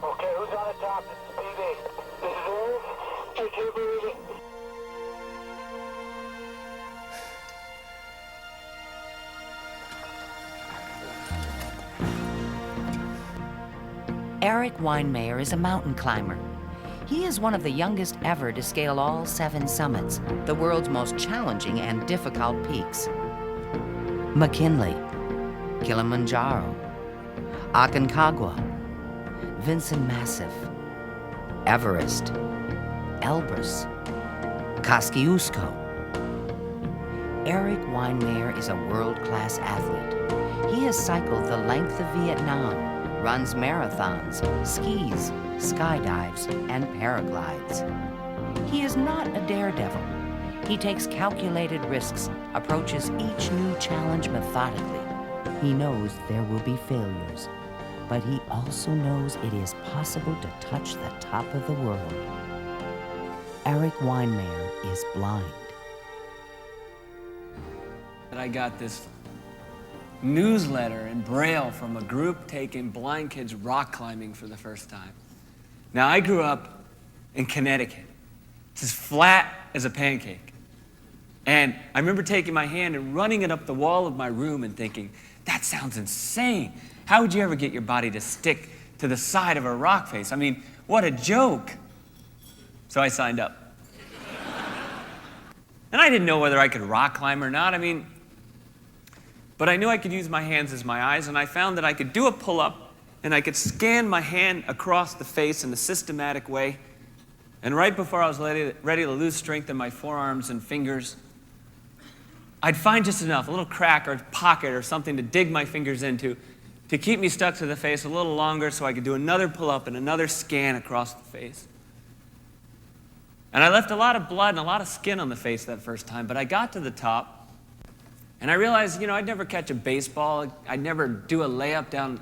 Okay, who's on the top? This is BB. This is Erik. I can't believe it. Erik Weihenmayer is a mountain climber. He is one of the youngest ever to scale all 7 summits, the world's most challenging and difficult peaks. McKinley, Kilimanjaro, Aconcagua, Vincent Massif, Everest, Elbrus, Kosciuszko. Erik Weihenmayer is a world-class athlete. He has cycled the length of Vietnam, runs marathons, skis, skydives, and paraglides. He is not a daredevil. He takes calculated risks, approaches each new challenge methodically. He knows there will be failures, but he also knows it is possible to touch the top of the world. Erik Weihenmayer is blind. I got this newsletter in Braille from a group taking blind kids rock climbing for the first time. Now, I grew up in Connecticut. It's as flat as a pancake. And I remember taking my hand and running it up the wall of my room and thinking, that sounds insane. How would you ever get your body to stick to the side of a rock face? I mean, what a joke. So I signed up. And I didn't know whether I could rock climb or not. But I knew I could use my hands as my eyes, and I found that I could do a pull-up, and I could scan my hand across the face in a systematic way. And right before I was ready to lose strength in my forearms and fingers, I'd find just enough, a little crack or pocket or something to dig my fingers into to keep me stuck to the face a little longer so I could do another pull-up and another scan across the face. And I left a lot of blood and a lot of skin on the face that first time, but I got to the top, and I realized, I'd never catch a baseball. I'd never do a layup down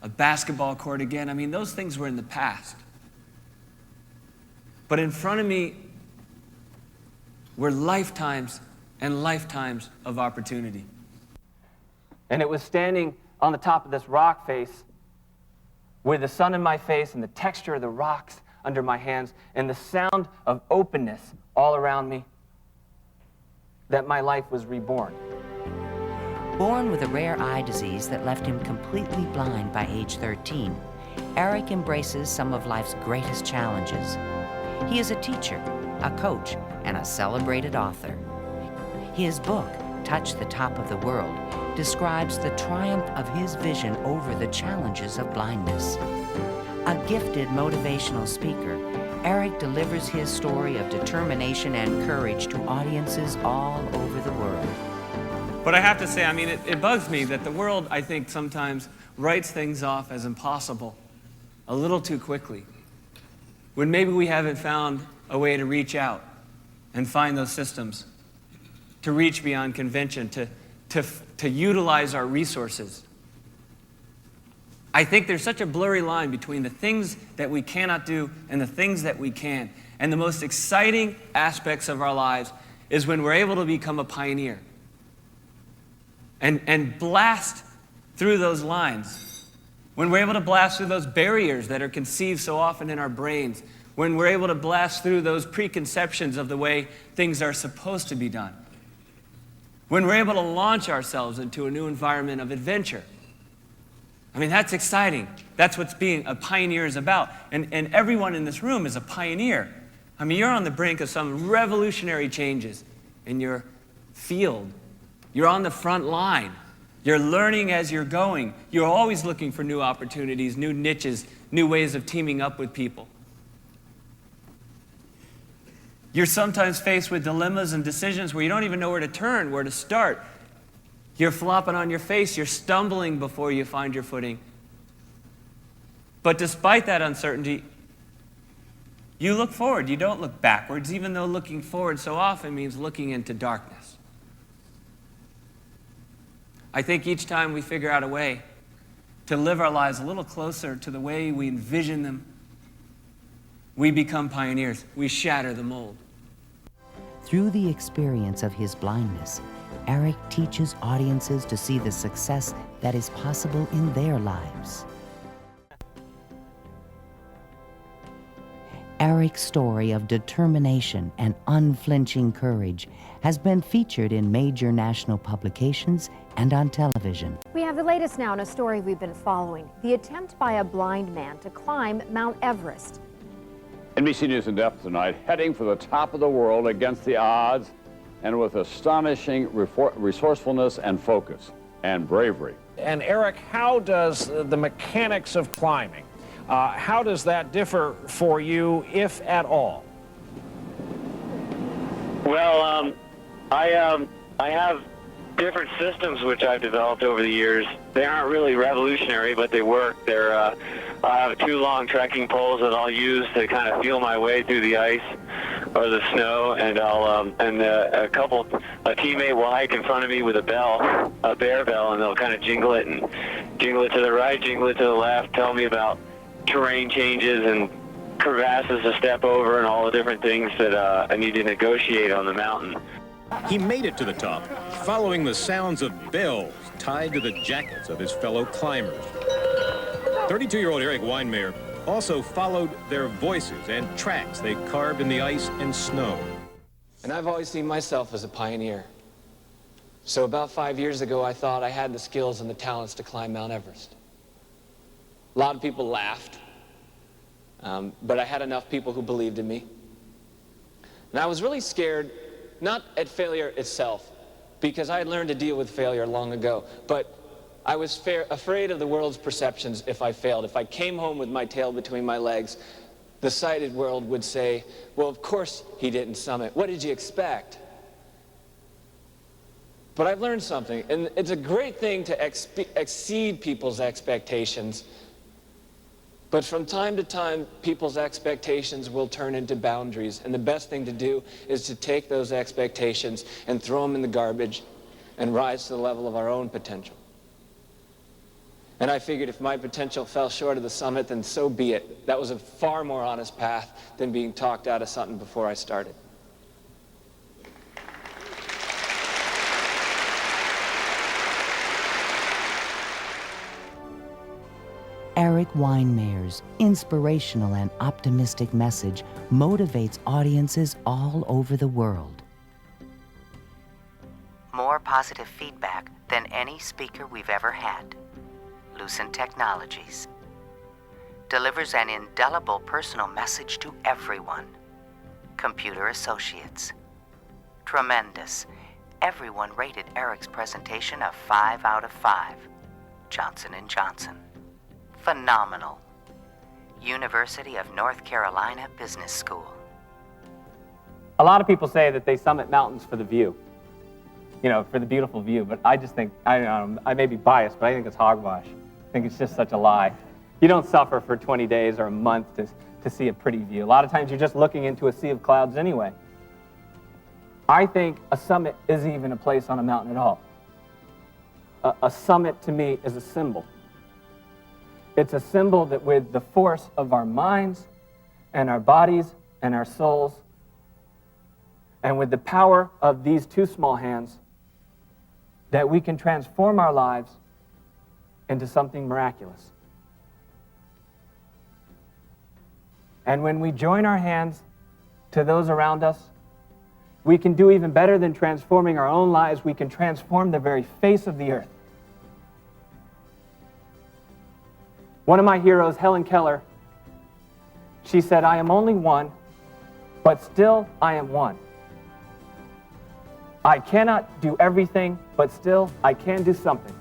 a basketball court again. Those things were in the past. But in front of me were lifetimes and lifetimes of opportunity. And it was standing on the top of this rock face with the sun in my face and the texture of the rocks under my hands and the sound of openness all around me, that my life was reborn. Born with a rare eye disease that left him completely blind by age 13, Erik embraces some of life's greatest challenges. He is a teacher, a coach, and a celebrated author. His book, Touch the Top of the World, describes the triumph of his vision over the challenges of blindness. A gifted motivational speaker, Erik delivers his story of determination and courage to audiences all over the world. But I have to say, it bugs me that the world, I think, sometimes writes things off as impossible a little too quickly, when maybe we haven't found a way to reach out and find those systems, to reach beyond convention, to utilize our resources. I think there's such a blurry line between the things that we cannot do and the things that we can. And the most exciting aspects of our lives is when we're able to become a pioneer and blast through those lines. When we're able to blast through those barriers that are conceived so often in our brains. When we're able to blast through those preconceptions of the way things are supposed to be done. When we're able to launch ourselves into a new environment of adventure. That's exciting. That's what being a pioneer is about. And everyone in this room is a pioneer. You're on the brink of some revolutionary changes in your field. You're on the front line. You're learning as you're going. You're always looking for new opportunities, new niches, new ways of teaming up with people. You're sometimes faced with dilemmas and decisions where you don't even know where to turn, where to start. You're flopping on your face. You're stumbling before you find your footing. But despite that uncertainty, you look forward. You don't look backwards, even though looking forward so often means looking into darkness. I think each time we figure out a way to live our lives a little closer to the way we envision them, we become pioneers. We shatter the mold. Through the experience of his blindness, Erik teaches audiences to see the success that is possible in their lives. Erik's story of determination and unflinching courage has been featured in major national publications and on television. We have the latest now in a story we've been following: the attempt by a blind man to climb Mount Everest. NBC News in depth tonight, heading for the top of the world against the odds and with astonishing resourcefulness and focus and bravery. And Erik, how does the mechanics of climbing, how does that differ for you, if at all? Well, I have different systems which I've developed over the years. They aren't really revolutionary, but they work. I have 2 long trekking poles that I'll use to kind of feel my way through the ice or the snow, and a teammate will hike in front of me with a bell, a bear bell, and they'll kind of jingle it to the right, jingle it to the left, tell me about terrain changes and crevasses to step over and all the different things that I need to negotiate on the mountain. He made it to the top, following the sounds of bells tied to the jackets of his fellow climbers. 32-year-old Erik Weihenmayer also followed their voices and tracks they carved in the ice and snow. And I've always seen myself as a pioneer. So about 5 years ago, I thought I had the skills and the talents to climb Mount Everest. A lot of people laughed, but I had enough people who believed in me. And I was really scared, not at failure itself, because I had learned to deal with failure long ago, but I was afraid of the world's perceptions if I failed. If I came home with my tail between my legs, the sighted world would say, well, of course he didn't summit. What did you expect? But I've learned something, and it's a great thing to exceed people's expectations. But from time to time, people's expectations will turn into boundaries, and the best thing to do is to take those expectations and throw them in the garbage and rise to the level of our own potential. And I figured if my potential fell short of the summit, then so be it. That was a far more honest path than being talked out of something before I started. Erik Weihenmayer's inspirational and optimistic message motivates audiences all over the world. More positive feedback than any speaker we've ever had. Lucent Technologies delivers an indelible personal message to everyone. Computer Associates. Tremendous. Everyone rated Erik's presentation a 5 out of 5. Johnson & Johnson. Phenomenal. University of North Carolina Business School. A lot of people say that they summit mountains for the view, for the beautiful view, but I just think, I may be biased, but I think it's hogwash. I think it's just such a lie. You don't suffer for 20 days or a month to see a pretty view. A lot of times you're just looking into a sea of clouds anyway. I think a summit isn't even a place on a mountain at all. A summit to me is a symbol. It's a symbol that with the force of our minds and our bodies and our souls, and with the power of these 2 small hands, that we can transform our lives into something miraculous. And when we join our hands to those around us, we can do even better than transforming our own lives. We can transform the very face of the earth. One of my heroes, Helen Keller, she said, "I am only one, but still I am one. I cannot do everything, but still I can do something.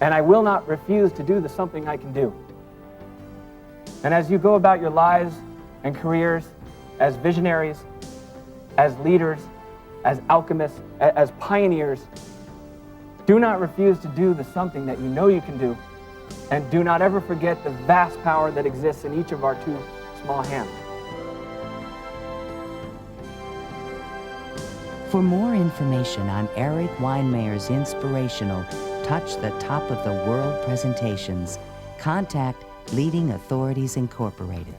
And I will not refuse to do the something I can do." And as you go about your lives and careers as visionaries, as leaders, as alchemists, as pioneers, do not refuse to do the something that you know you can do, and do not ever forget the vast power that exists in each of our 2 small hands. For more information on Erik Weihenmayer's inspirational Touch the Top of the World presentations, contact Leading Authorities Incorporated.